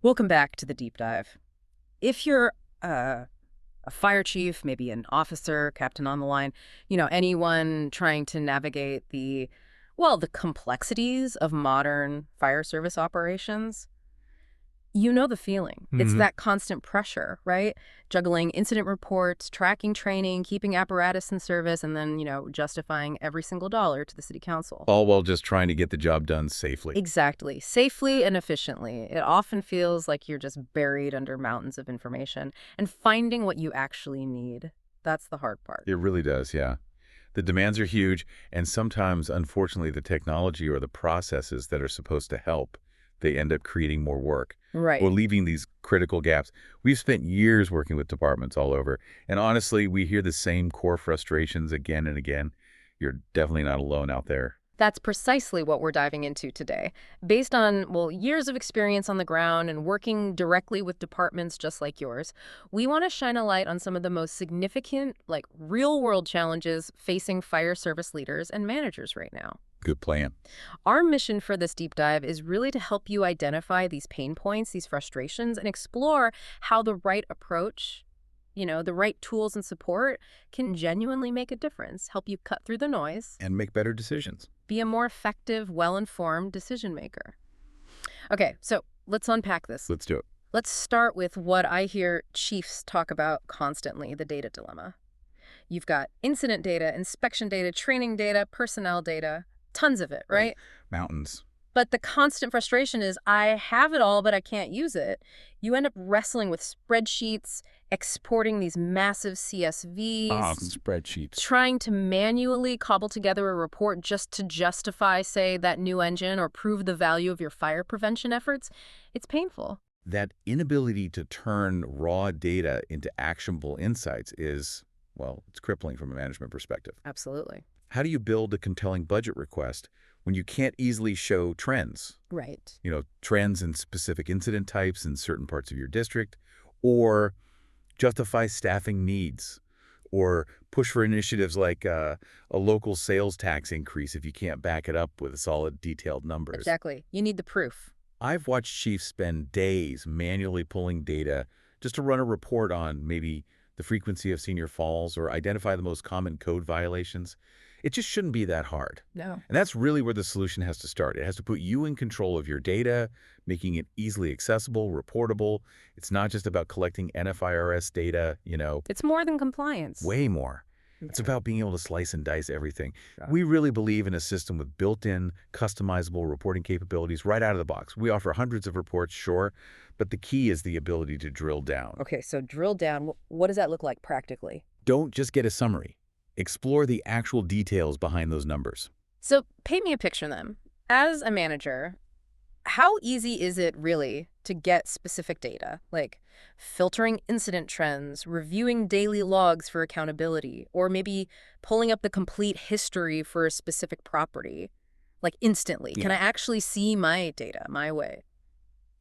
Welcome back to the deep dive. If you're a fire chief, maybe an officer, captain on the line, anyone trying to navigate the complexities of modern fire service operations, you know the feeling. It's Hmm. that constant pressure, right? Juggling incident reports, tracking training, keeping apparatus in service, and then, justifying every single dollar to the city council. All while just trying to get the job done safely. Exactly. Safely and efficiently. It often feels like you're just buried under mountains of information and finding what you actually need. That's the hard part. It really does, yeah. The demands are huge, and sometimes, unfortunately, the technology or the processes that are supposed to help, they end up creating more work or Right. leaving these critical gaps. We've spent years working with departments all over, and honestly, we hear the same core frustrations again and again. You're definitely not alone out there. That's precisely what we're diving into today. Based on, years of experience on the ground and working directly with departments just like yours, we want to shine a light on some of the most significant, real world challenges facing fire service leaders and managers right now. Good plan. Our mission for this deep dive is really to help you identify these pain points, these frustrations, and explore how the right approach, the right tools and support can genuinely make a difference, help you cut through the noise, And make better decisions. be a more effective, well-informed decision maker. Okay, so let's unpack this. Let's do it. Let's start with what I hear chiefs talk about constantly, the data dilemma. You've got incident data, inspection data, training data, personnel data, tons of it, Right. right? Mountains. But the constant frustration is I have it all, but I can't use it. You end up wrestling with spreadsheets, exporting these massive Ah, CSVs, spreadsheets. trying to manually cobble together a report just to justify, say, that new engine or prove the value of your fire prevention efforts. It's painful. That inability to turn raw data into actionable insights is, well, it's crippling from a management perspective. Absolutely. How do you build a compelling budget request when you can't easily show trends? Right. Trends in specific incident types in certain parts of your district, or justify staffing needs, or push for initiatives like a local sales tax increase if you can't back it up with solid, detailed numbers. Exactly. You need the proof. I've watched chiefs spend days manually pulling data just to run a report on maybe the frequency of senior falls or identify the most common code violations. It just shouldn't be that hard. No. And that's really where the solution has to start. It has to put you in control of your data, making it easily accessible, reportable. It's not just about collecting NFIRS data, It's more than compliance. way more. It's Okay. about being able to slice and dice everything. Got We really believe in a system with built-in, customizable reporting capabilities right out of the box. We offer hundreds of reports, sure, but the key is the ability to drill down. Okay, so drill down. What does that look like practically? Don't just get a summary. Explore the actual details behind those numbers. So paint me a picture then. As a manager, how easy is it really to get specific data, like filtering incident trends, reviewing daily logs for accountability, or maybe pulling up the complete history for a specific property, like instantly? Can Yeah. I actually see my data my way?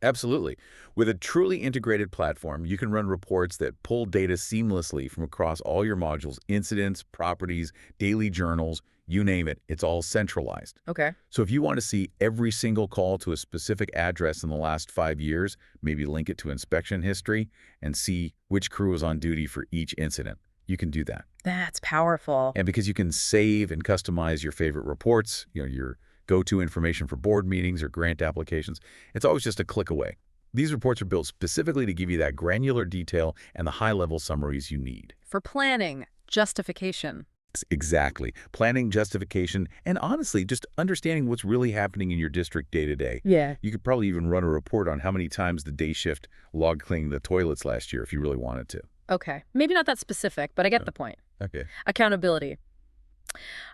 Absolutely. With a truly integrated platform, you can run reports that pull data seamlessly from across all your modules, incidents, properties, daily journals, you name it. It's all centralized. Okay. So if you want to see every single call to a specific address in the last 5 years, maybe link it to inspection history and see which crew was on duty for each incident. You can do that. That's powerful. And because you can save and customize your favorite reports, your go-to information for board meetings or grant applications, it's always just a click away. These reports are built specifically to give you that granular detail and the high-level summaries you need. For planning, justification. Exactly. Planning, justification, and honestly, just understanding what's really happening in your district day to day. Yeah. You could probably even run a report on how many times the day shift log cleaned the toilets last year if you really wanted to. Okay. Maybe not that specific, but I get the point. Okay. Accountability.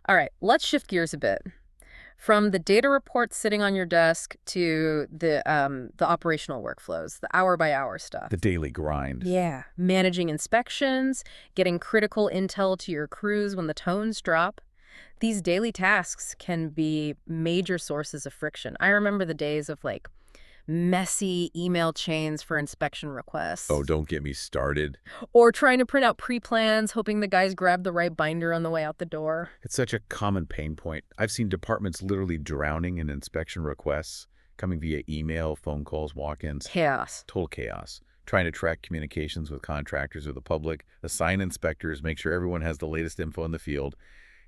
All right, let's shift gears a bit. From the data reports sitting on your desk to the operational workflows, the hour-by-hour stuff. The daily grind. Yeah, managing inspections, getting critical intel to your crews when the tones drop. These daily tasks can be major sources of friction. I remember the days of messy email chains for inspection requests. Oh, don't get me started. Or trying to print out pre-plans, hoping the guys grab the right binder on the way out the door. It's such a common pain point. I've seen departments literally drowning in inspection requests, coming via email, phone calls, walk-ins. Chaos. Total chaos. Trying to track communications with contractors or the public, assign inspectors, make sure everyone has the latest info in the field.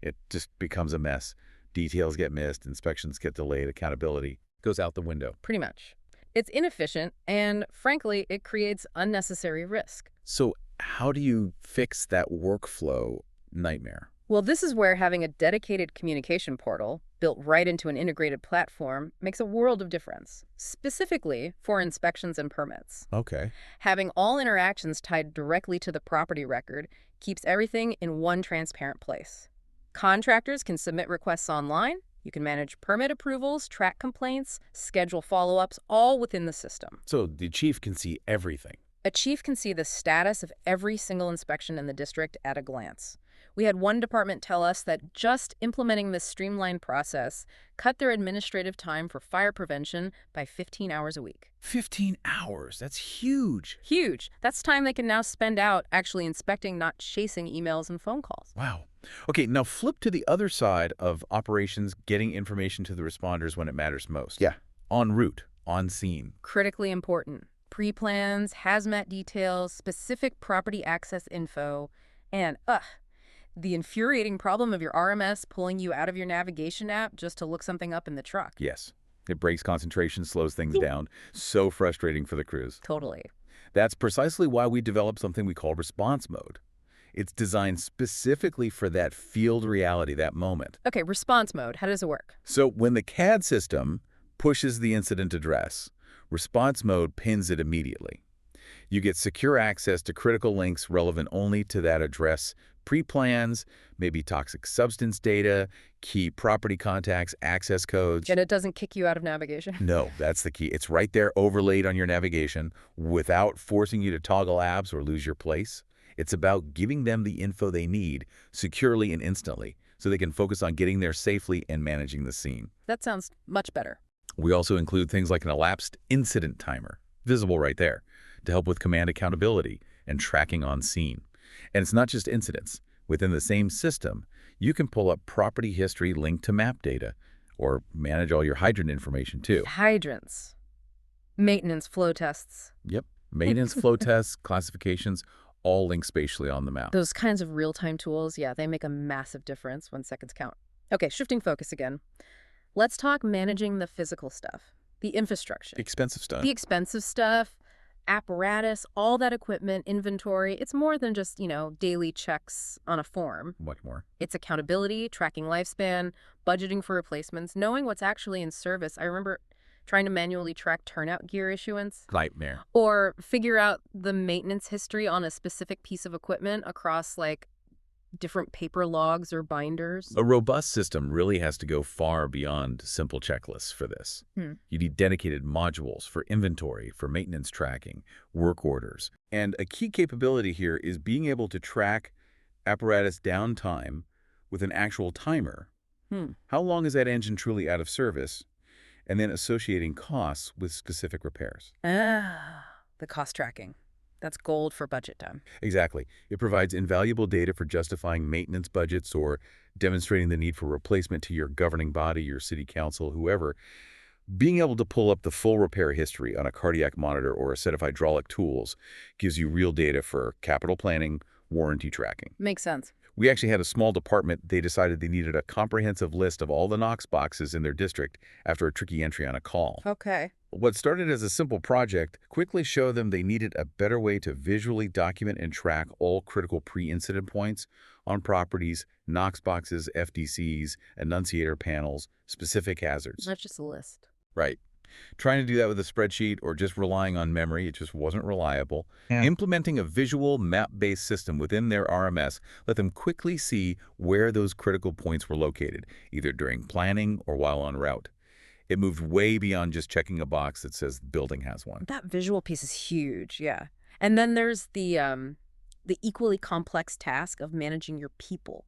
It just becomes a mess. Details get missed, inspections get delayed, accountability goes out the window. Pretty much. It's inefficient, and frankly, it creates unnecessary risk. So how do you fix that workflow nightmare? Well, this is where having a dedicated communication portal built right into an integrated platform makes a world of difference, specifically for inspections and permits. Okay. Having all interactions tied directly to the property record keeps everything in one transparent place. Contractors can submit requests online. You can manage permit approvals, track complaints, schedule follow-ups, all within the system. So the chief can see everything. A chief can see the status of every single inspection in the district at a glance. We had one department tell us that just implementing this streamlined process cut their administrative time for fire prevention by 15 hours a week. 15 hours. That's huge. Huge. That's time they can now spend out actually inspecting, not chasing emails and phone calls. Wow. Okay, now flip to the other side of operations, getting information to the responders when it matters most. Yeah. En route, on scene. Critically important. Pre-plans, hazmat details, specific property access info, and, the infuriating problem of your RMS pulling you out of your navigation app just to look something up in the truck. Yes. It breaks concentration, slows things down. So frustrating for the crews. Totally. That's precisely why we developed something we call response mode. It's designed specifically for that field reality, that moment. Okay, response mode. How does it work? So when the CAD system pushes the incident address, response mode pins it immediately. You get secure access to critical links relevant only to that address, pre-plans, maybe toxic substance data, key property contacts, access codes. And it doesn't kick you out of navigation? No, that's the key. It's right there overlaid on your navigation without forcing you to toggle apps or lose your place. It's about giving them the info they need securely and instantly so they can focus on getting there safely and managing the scene. That sounds much better. We also include things like an elapsed incident timer, visible right there, to help with command accountability and tracking on scene. And it's not just incidents. Within the same system, you can pull up property history linked to map data or manage all your hydrant information too. Hydrants. Maintenance flow tests. Yep. Maintenance flow tests, classifications, all linked spatially on the map. Those kinds of real-time tools, yeah, they make a massive difference when seconds count. Okay, shifting focus again. Let's talk managing the physical stuff, the infrastructure. Expensive stuff. The expensive stuff, apparatus, all that equipment, inventory. It's more than just, daily checks on a form. What more? It's accountability, tracking lifespan, budgeting for replacements, knowing what's actually in service. I remember trying to manually track turnout gear issuance. Nightmare. Or figure out the maintenance history on a specific piece of equipment across, different paper logs or binders. A robust system really has to go far beyond simple checklists for this. You need dedicated modules for inventory, for maintenance tracking, work orders. And a key capability here is being able to track apparatus downtime with an actual timer. How long is that engine truly out of service? And then associating costs with specific repairs. The cost tracking. That's gold for budget time. Exactly. It provides invaluable data for justifying maintenance budgets or demonstrating the need for replacement to your governing body, your city council, whoever. Being able to pull up the full repair history on a cardiac monitor or a set of hydraulic tools gives you real data for capital planning, warranty tracking. Makes sense. We actually had a small department. They decided they needed a comprehensive list of all the Knox boxes in their district after a tricky entry on a call. Okay. What started as a simple project quickly showed them they needed a better way to visually document and track all critical pre-incident points on properties, Knox boxes, FDCs, annunciator panels, specific hazards. Not just a list. Right. Trying to do that with a spreadsheet or just relying on memory, it just wasn't reliable. Yeah. Implementing a visual map-based system within their RMS let them quickly see where those critical points were located, either during planning or while en route. It moved way beyond just checking a box that says the building has one. That visual piece is huge, yeah. And then there's the equally complex task of managing your people,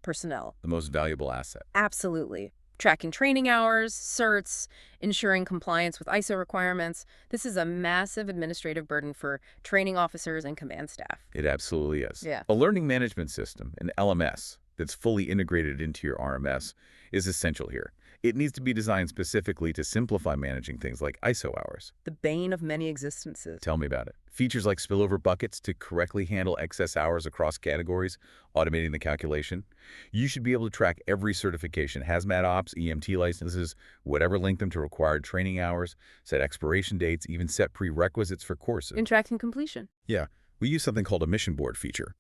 personnel. The most valuable asset. Absolutely. Tracking training hours, certs, ensuring compliance with ISO requirements. This is a massive administrative burden for training officers and command staff. It absolutely is. Yeah. A learning management system, an LMS, that's fully integrated into your RMS is essential here. It needs to be designed specifically to simplify managing things like ISO hours. The bane of many existences. Tell me about it. Features like spillover buckets to correctly handle excess hours across categories, automating the calculation. You should be able to track every certification, hazmat ops, EMT licenses, whatever, link them to required training hours, set expiration dates, even set prerequisites for courses. In tracking completion. Yeah, we use something called a mission board feature.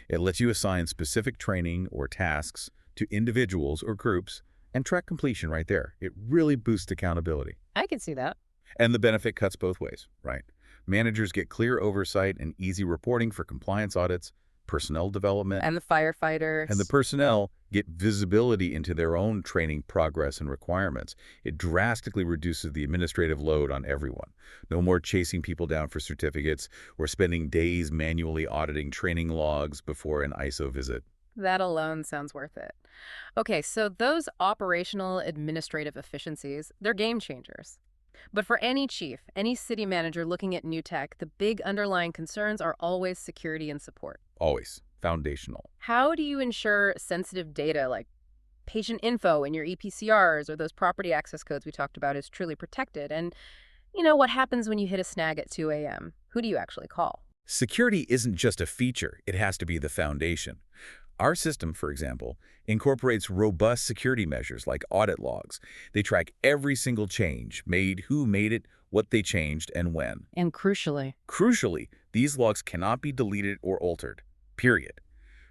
It lets you assign specific training or tasks to individuals or groups and track completion right there. It really boosts accountability. I can see that. And the benefit cuts both ways, right? Managers get clear oversight and easy reporting for compliance audits, personnel development, And the firefighters. and the personnel get visibility into their own training progress and requirements. It drastically reduces the administrative load on everyone. No more chasing people down for certificates or spending days manually auditing training logs before an ISO visit. That alone sounds worth it. Okay, so those operational administrative efficiencies, they're game changers. But for any chief, any city manager looking at new tech, the big underlying concerns are always security and support. Always foundational. How do you ensure sensitive data like patient info in your EPCRs or those property access codes we talked about is truly protected? And, what happens when you hit a snag at 2 a.m.? Who do you actually call? Security isn't just a feature, it has to be the foundation. Our system, for example, incorporates robust security measures like audit logs. They track every single change made, who made it, what they changed, and when. And crucially, Crucially, these logs cannot be deleted or altered, period.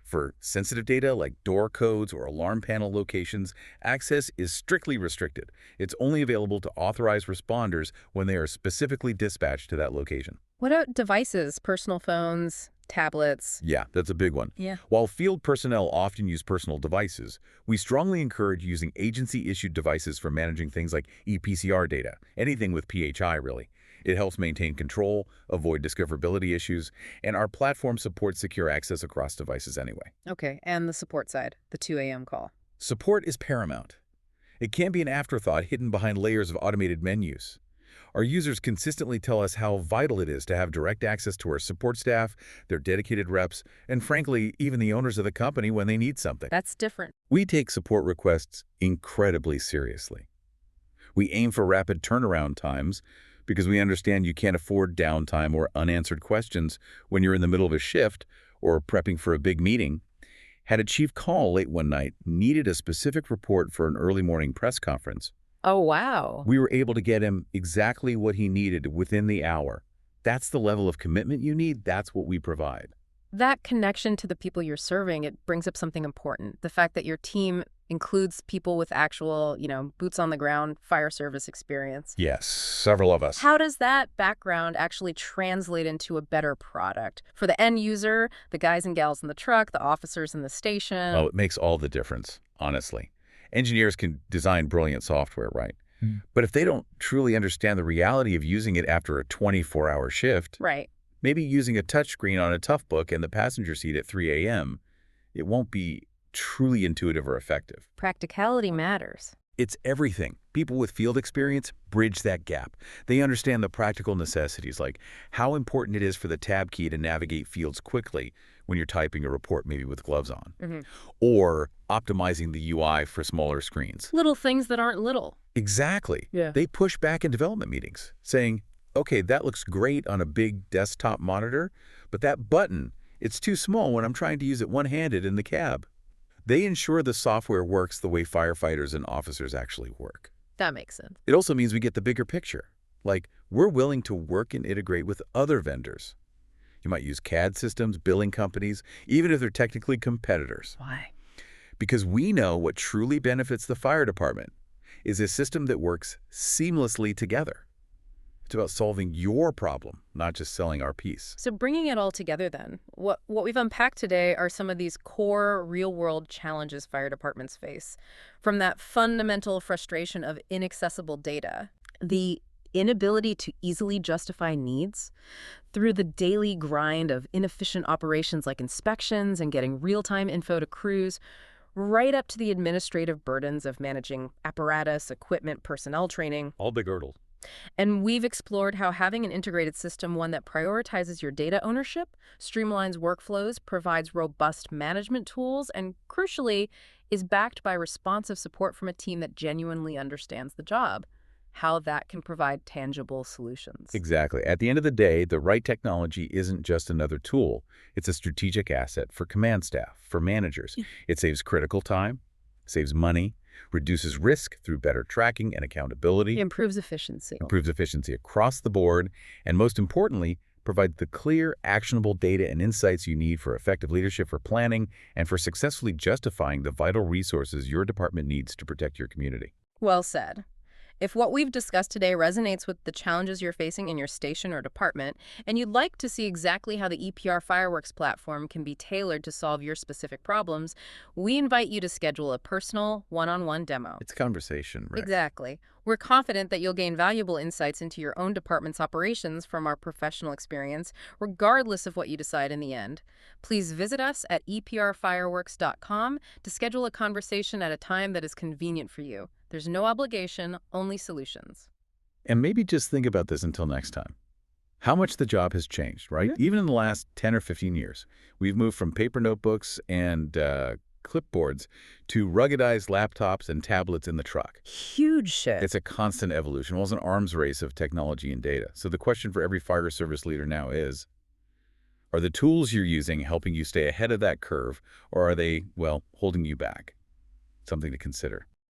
For sensitive data like door codes or alarm panel locations, access is strictly restricted. It's only available to authorized responders when they are specifically dispatched to that location. what about devices, personal phones, tablets? Yeah, that's a big one. Yeah. While field personnel often use personal devices, we strongly encourage using agency-issued devices for managing things like EPCR data, anything with PHI, really. It helps maintain control, avoid discoverability issues, and our platform supports secure access across devices anyway. Okay, and the support side, the 2 a.m. call. Support is paramount. It can't be an afterthought hidden behind layers of automated menus. Our users consistently tell us how vital it is to have direct access to our support staff, their dedicated reps, and frankly, even the owners of the company when they need something. That's different. We take support requests incredibly seriously. We aim for rapid turnaround times because we understand you can't afford downtime or unanswered questions when you're in the middle of a shift or prepping for a big meeting. Had a chief call late one night, needed a specific report for an early morning press conference. Oh, wow. We were able to get him exactly what he needed within the hour. That's the level of commitment you need. That's what we provide. That connection to the people you're serving, it brings up something important. The fact that your team includes people with actual, boots on the ground fire service experience. Yes, several of us. How does that background actually translate into a better product? For the end user, the guys and gals in the truck, the officers in the station. Oh, it makes all the difference, honestly. Engineers can design brilliant software, right? But if they don't truly understand the reality of using it after a 24-hour shift, Right. maybe using a touchscreen on a tough book in the passenger seat at 3 a.m., it won't be truly intuitive or effective. Practicality matters. It's everything. People with field experience bridge that gap. They understand the practical necessities, like how important it is for the tab key to navigate fields quickly when you're typing a report, maybe with gloves on, or optimizing the UI for smaller screens. Little things that aren't little. Exactly. Yeah. They push back in development meetings, saying, okay, that looks great on a big desktop monitor, but that button, it's too small when I'm trying to use it one-handed in the cab. They ensure the software works the way firefighters and officers actually work. That makes sense. It also means we get the bigger picture. Like, we're willing to work and integrate with other vendors. You might use CAD systems, billing companies, even if they're technically competitors. Why? Because we know what truly benefits the fire department is a system that works seamlessly together. It's about solving your problem, not just selling our piece. So bringing it all together then, what we've unpacked today are some of these core real-world challenges fire departments face. From that fundamental frustration of inaccessible data, the inability to easily justify needs, through the daily grind of inefficient operations like inspections and getting real-time info to crews, right up to the administrative burdens of managing apparatus, equipment, personnel training. All big hurdles. And we've explored how having an integrated system, one that prioritizes your data ownership, streamlines workflows, provides robust management tools, and crucially, is backed by responsive support from a team that genuinely understands the job, how that can provide tangible solutions. Exactly. At the end of the day, the right technology isn't just another tool. It's a strategic asset for command staff, for managers. It saves critical time, saves money, reduces risk through better tracking and accountability, Improves efficiency. improves efficiency across the board, and most importantly, provides the clear, actionable data and insights you need for effective leadership, for planning, and for successfully justifying the vital resources your department needs to protect your community. Well said. If what we've discussed today resonates with the challenges you're facing in your station or department, and you'd like to see exactly how the EPR Fireworks platform can be tailored to solve your specific problems, we invite you to schedule a personal, one-on-one demo. It's conversation, Rick. Exactly. We're confident that you'll gain valuable insights into your own department's operations from our professional experience, regardless of what you decide in the end. Please visit us at eprfireworks.com to schedule a conversation at a time that is convenient for you. There's no obligation, only solutions. And maybe just think about this until next time. How much the job has changed, right? Even in the last 10 or 15 years, we've moved from paper notebooks and clipboards to ruggedized laptops and tablets in the truck. Huge shift. It's a constant evolution. Well, it's an arms race of technology and data. So the question for every fire service leader now is, are the tools you're using helping you stay ahead of that curve, or are they, well, holding you back? Something to consider.